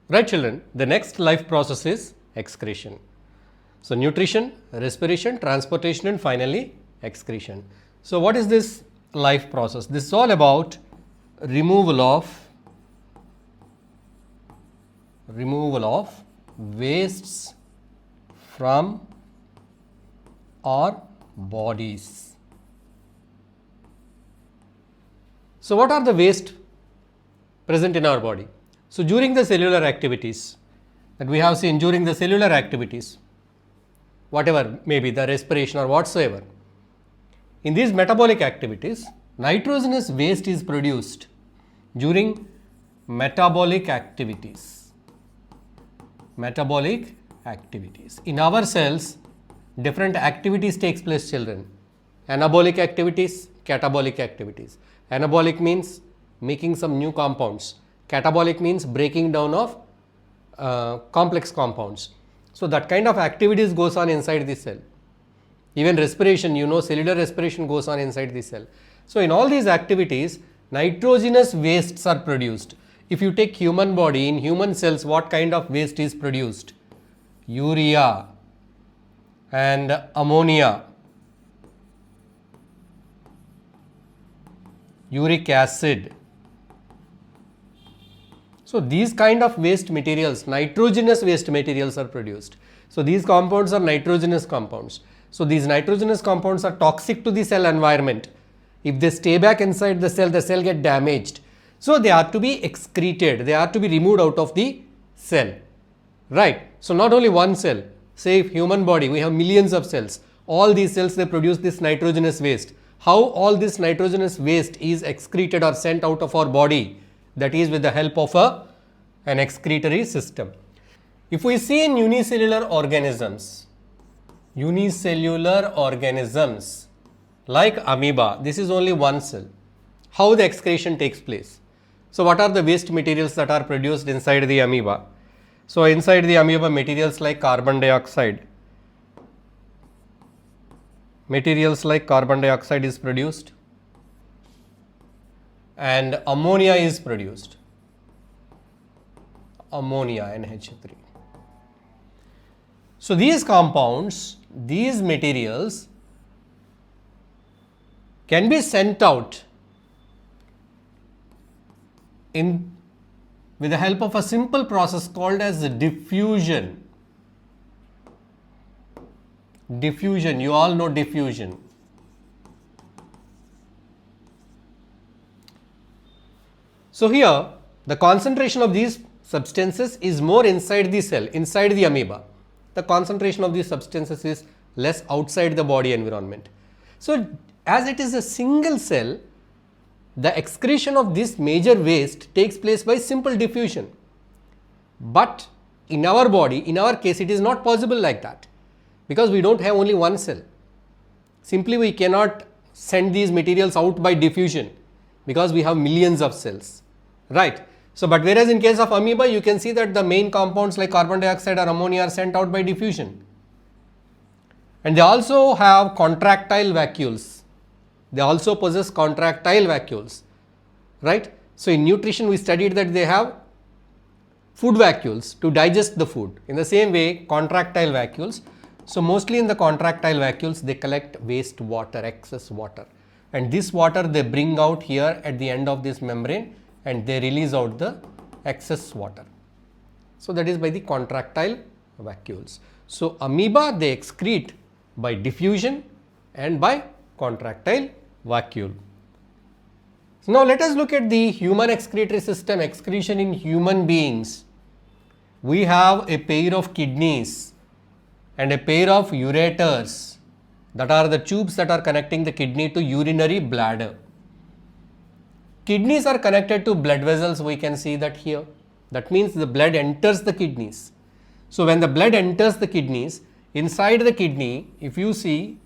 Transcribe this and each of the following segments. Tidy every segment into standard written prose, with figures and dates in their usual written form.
Right children, the next life process is excretion. So, nutrition, respiration, transportation and finally excretion. So, what is this life process? This is all about removal of wastes from our bodies. So, what are the waste present in our body? So, during the cellular activities that we have seen, during the cellular activities, whatever may be the respiration or whatsoever, in these metabolic activities, nitrogenous waste is produced during metabolic activities. Metabolic activities. In our cells, different activities takes place, children. Anabolic activities, catabolic activities. Anabolic means making some new compounds. Catabolic means breaking down of complex compounds. So, that kind of activities goes on inside the cell. Even respiration, cellular respiration goes on inside the cell. So, in all these activities, nitrogenous wastes are produced. If you take human body, in human cells, what kind of waste is produced? Urea and ammonia, uric acid. So, these kind of waste materials, nitrogenous waste materials are produced. So, these compounds are nitrogenous compounds. So, these nitrogenous compounds are toxic to the cell environment. If they stay back inside the cell get damaged. So, they are to be excreted, they are to be removed out of the cell, right. So, not only one cell, say if human body, we have millions of cells, all these cells they produce this nitrogenous waste. How all this nitrogenous waste is excreted or sent out of our body? That is with the help of an excretory system. If we see in unicellular organisms like amoeba, this is only one cell. How the excretion takes place? So, what are the waste materials that are produced inside the amoeba? So, inside the amoeba, materials like carbon dioxide is produced and ammonia is produced, ammonia NH3. So, these compounds, these materials can be sent out with the help of a simple process called as diffusion. Diffusion, you all know diffusion. So, here the concentration of these substances is more inside the cell, inside the amoeba. The concentration of these substances is less outside the body environment. So, as it is a single cell, the excretion of this major waste takes place by simple diffusion. But in our body, in our case, it is not possible like that because we don't have only one cell. Simply we cannot send these materials out by diffusion because we have millions of cells, right. So, but whereas in case of amoeba, you can see that the main compounds like carbon dioxide or ammonia are sent out by diffusion. And they also have contractile vacuoles. They also possess contractile vacuoles, right. So, in nutrition we studied that they have food vacuoles to digest the food. In the same way, contractile vacuoles. So, mostly in the contractile vacuoles they collect waste water, excess water, and this water they bring out here at the end of this membrane and they release out the excess water. So, that is by the contractile vacuoles. So, amoeba they excrete by diffusion and by contractile vacuole. So, now let us look at the human excretory system, excretion in human beings. We have a pair of kidneys and a pair of ureters, that are the tubes that are connecting the kidney to urinary bladder. Kidneys are connected to blood vessels, we can see that here. That means the blood enters the kidneys. So, when the blood enters the kidneys, inside the kidney, if you see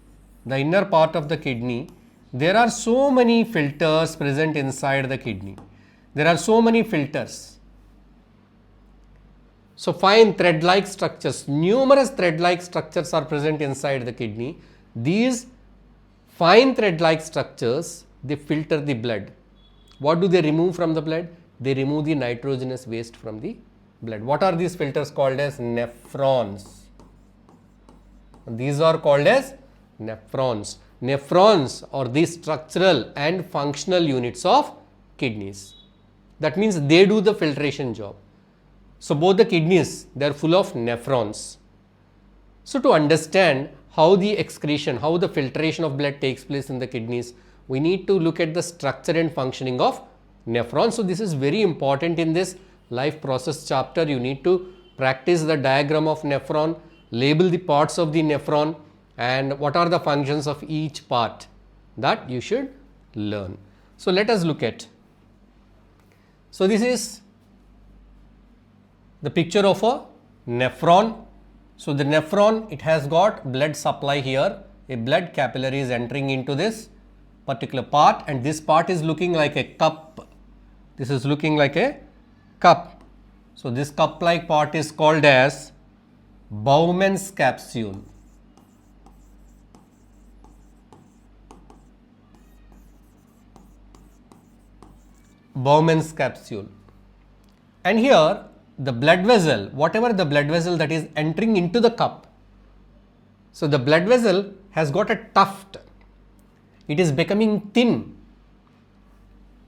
the inner part of the kidney, there are so many filters present inside the kidney. There are so many filters. So, fine thread-like structures, numerous thread-like structures are present inside the kidney. These fine thread-like structures, they filter the blood. What do they remove from the blood? They remove the nitrogenous waste from the blood. What are these filters called as? Nephrons. These are called as nephrons. Nephrons are the structural and functional units of kidneys. That means they do the filtration job. So both the kidneys, they are full of nephrons. So to understand how the excretion, how the filtration of blood takes place in the kidneys, we need to look at the structure and functioning of nephrons. So this is very important in this life process chapter. You need to practice the diagram of nephron, label the parts of the nephron, and what are the functions of each part, that you should learn. So let us look at. So this is the picture of a nephron. So the nephron, it has got blood supply here. A blood capillary is entering into this particular part, and this part is looking like a cup. This is looking like a cup. So this cup like part is called as Bowman's capsule. Bowman's capsule. And here the blood vessel, whatever the blood vessel that is entering into the cup. So the blood vessel has got a tuft. It is becoming thin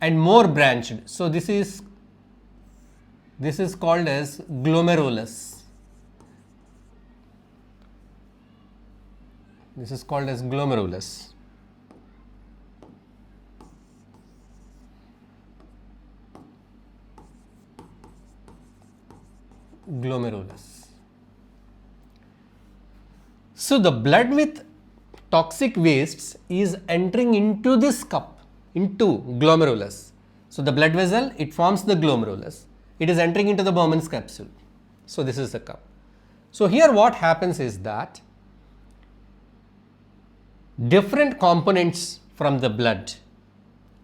and more branched. So this is called as glomerulus. This is called as glomerulus. Glomerulus. So the blood with toxic wastes is entering into this cup, into glomerulus. So the blood vessel, it forms the glomerulus. It is entering into the Bowman's capsule. So this is the cup. So here what happens is that different components from the blood,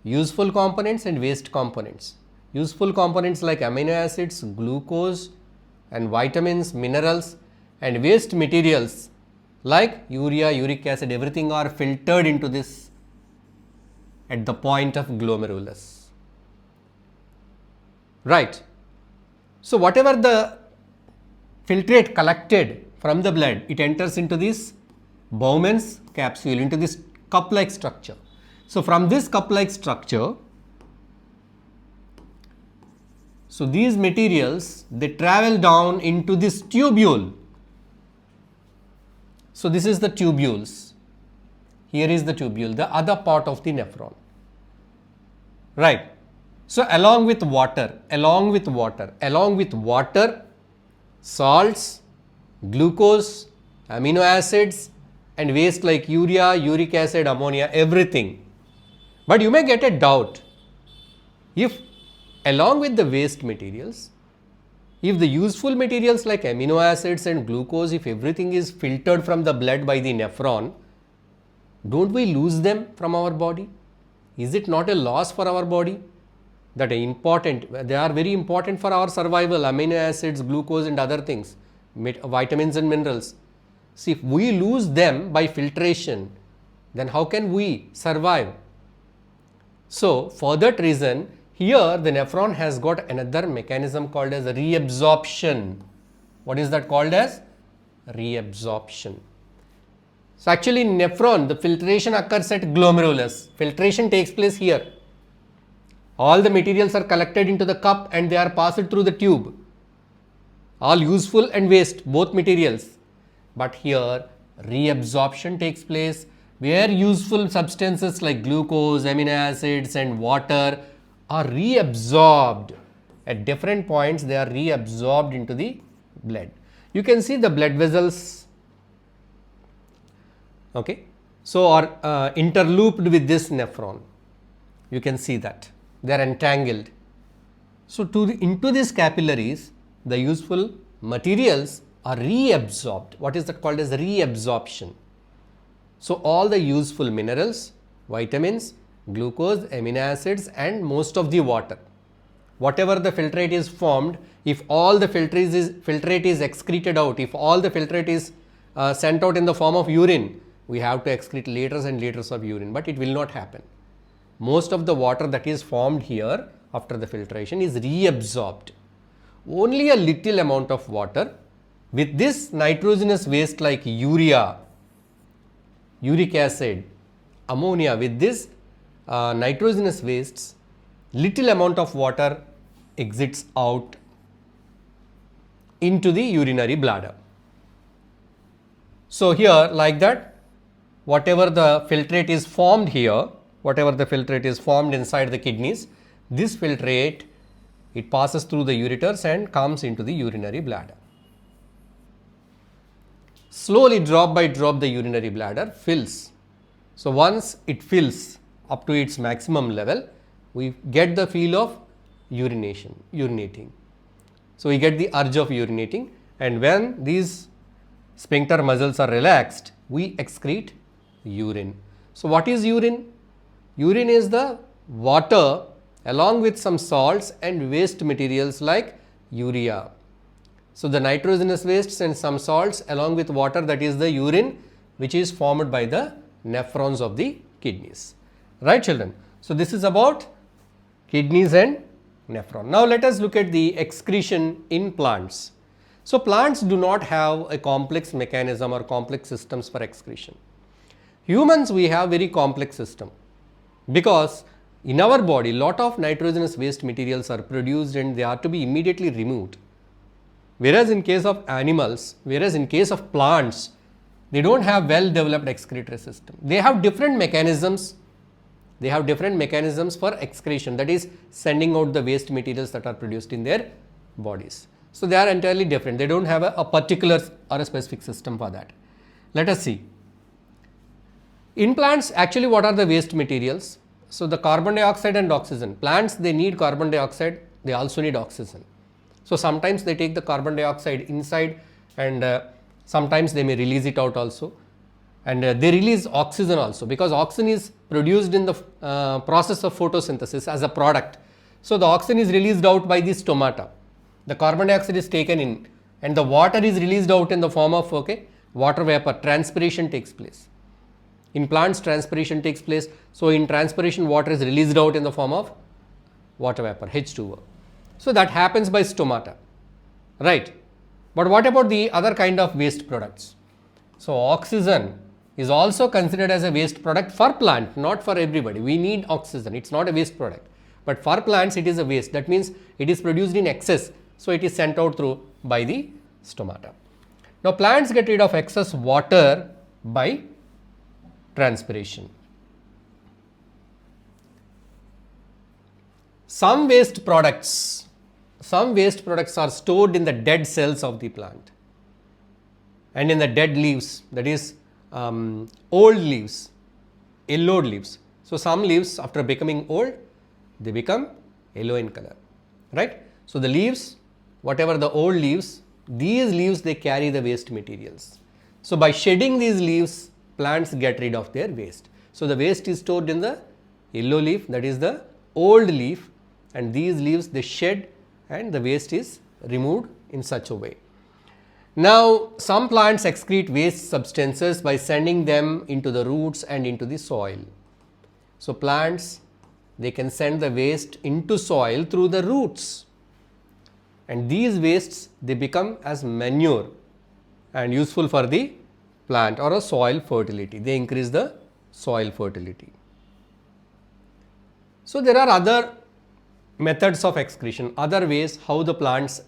useful components and waste components. Useful components like amino acids, glucose and vitamins, minerals, and waste materials like urea, uric acid, everything are filtered into this at the point of glomerulus. Right. So whatever the filtrate collected from the blood, it enters into this Bowman's capsule, into this cup-like structure. So from this cup-like structure, so these materials, they travel down into this tubule. So this is the tubules. Here is the tubule, the other part of the nephron. Right. So along with water, salts, glucose, amino acids, and waste like urea, uric acid, ammonia, everything. But you may get a doubt, if along with the waste materials, if the useful materials like amino acids and glucose, if everything is filtered from the blood by the nephron, don't we lose them from our body? Is it not a loss for our body? That they are very important for our survival, amino acids, glucose and other things, vitamins and minerals. See, if we lose them by filtration, then how can we survive? So for that reason, here the nephron has got another mechanism called as reabsorption. What is that called as? Reabsorption. So actually in nephron, the filtration occurs at glomerulus. Filtration takes place here. All the materials are collected into the cup and they are passed through the tube. All useful and waste, both materials. But here reabsorption takes place where useful substances like glucose, amino acids and water are reabsorbed. At different points they are reabsorbed into the blood. You can see the blood vessels, okay, so are interlooped with this nephron. You can see that they are entangled. So into these capillaries, the useful materials are reabsorbed. What is that called as reabsorption? So all the useful minerals, vitamins, glucose, amino acids and most of the water, whatever the filtrate is formed, if all the filtrate is excreted out, if all the filtrate is sent out in the form of urine, we have to excrete liters and liters of urine, but it will not happen. Most of the water that is formed here after the filtration is reabsorbed. only a little amount of water with this nitrogenous waste like urea, uric acid, ammonia. With this nitrogenous wastes, little amount of water exits out into the urinary bladder. So here, like that, whatever the filtrate is formed here, whatever the filtrate is formed inside the kidneys, this filtrate, it passes through the ureters and comes into the urinary bladder. Slowly, drop by drop, the urinary bladder fills. So once it fills up to its maximum level, we get the feel of urinating. So we get the urge of urinating, and when these sphincter muscles are relaxed, we excrete urine. So what is urine? Urine is the water along with some salts and waste materials like urea. So the nitrogenous wastes and some salts along with water, that is the urine, which is formed by the nephrons of the kidneys. Right, children? So this is about kidneys and nephron. Now let us look at the excretion in plants. So plants do not have a complex mechanism or complex systems for excretion. Humans, we have very complex system, because in our body lot of nitrogenous waste materials are produced and they are to be immediately removed. Whereas in case of animals, whereas in case of plants, they don't have well developed excretory system. They have different mechanisms. They have different mechanisms for excretion, that is sending out the waste materials that are produced in their bodies. So they are entirely different. They don't have a particular or a specific system for that. Let us see. In plants, actually what are the waste materials? So the carbon dioxide and oxygen. Plants, they need carbon dioxide, they also need oxygen. So sometimes they take the carbon dioxide inside, and sometimes they may release it out also, and they release oxygen also, because oxygen is produced in the process of photosynthesis as a product. So the oxygen is released out by the stomata, the carbon dioxide is taken in, and the water is released out in the form of water vapor. Transpiration takes place. In plants, transpiration takes place. So in transpiration, water is released out in the form of water vapor, H2O. So that happens by stomata, right? But what about the other kind of waste products? So oxygen is also considered as a waste product for plant, not for everybody. We need oxygen, it's not a waste product. But for plants, it is a waste. That means it is produced in excess. So it is sent out through by the stomata. Now plants get rid of excess water by transpiration. Some waste products are stored in the dead cells of the plant and in the dead leaves, that is old leaves, yellowed leaves. So some leaves, after becoming old, they become yellow in color, right? So the leaves, whatever the old leaves, these leaves, they carry the waste materials. So by shedding these leaves, plants get rid of their waste. So the waste is stored in the yellow leaf, that is the old leaf, and these leaves, they shed and the waste is removed in such a way. Now some plants excrete waste substances by sending them into the roots and into the soil. So plants, they can send the waste into soil through the roots, and these wastes, they become as manure and useful for the plant or a soil fertility. They increase the soil fertility. So there are other methods of excretion, other ways how the plants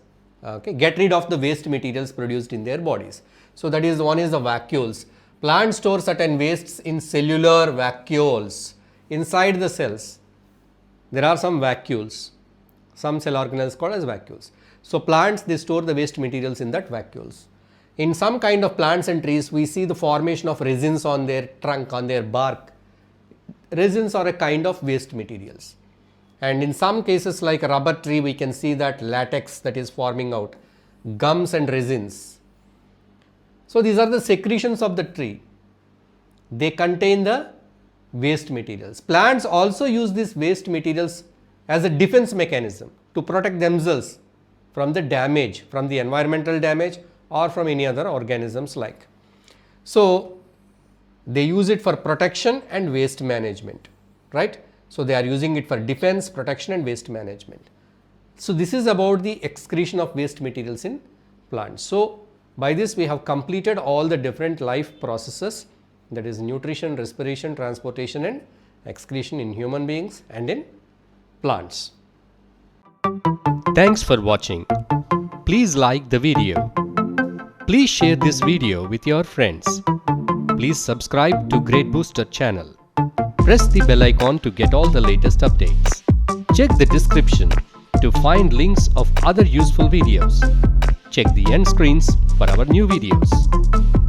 get rid of the waste materials produced in their bodies. So that is, one is the vacuoles. Plants store certain wastes in cellular vacuoles. Inside the cells, there are some vacuoles, some cell organelles called as vacuoles. So plants, they store the waste materials in that vacuoles. In some kind of plants and trees, we see the formation of resins on their trunk, on their bark. Resins are a kind of waste materials. And in some cases like a rubber tree, we can see that latex that is forming out, gums and resins. So these are the secretions of the tree. They contain the waste materials. Plants also use these waste materials as a defense mechanism to protect themselves from the damage, from the environmental damage or from any other organisms like. So they use it for protection and waste management, right? So they are using it for defense, protection and waste management. So this is about the excretion of waste materials in plants. So by this we have completed all the different life processes, that is nutrition, respiration, transportation and excretion in human beings and in plants. Thanks for watching. Please like the video. Please share this video with your friends. Please subscribe to Gradebooster channel. Press the bell icon to get all the latest updates. Check the description to find links of other useful videos. Check the end screens for our new videos.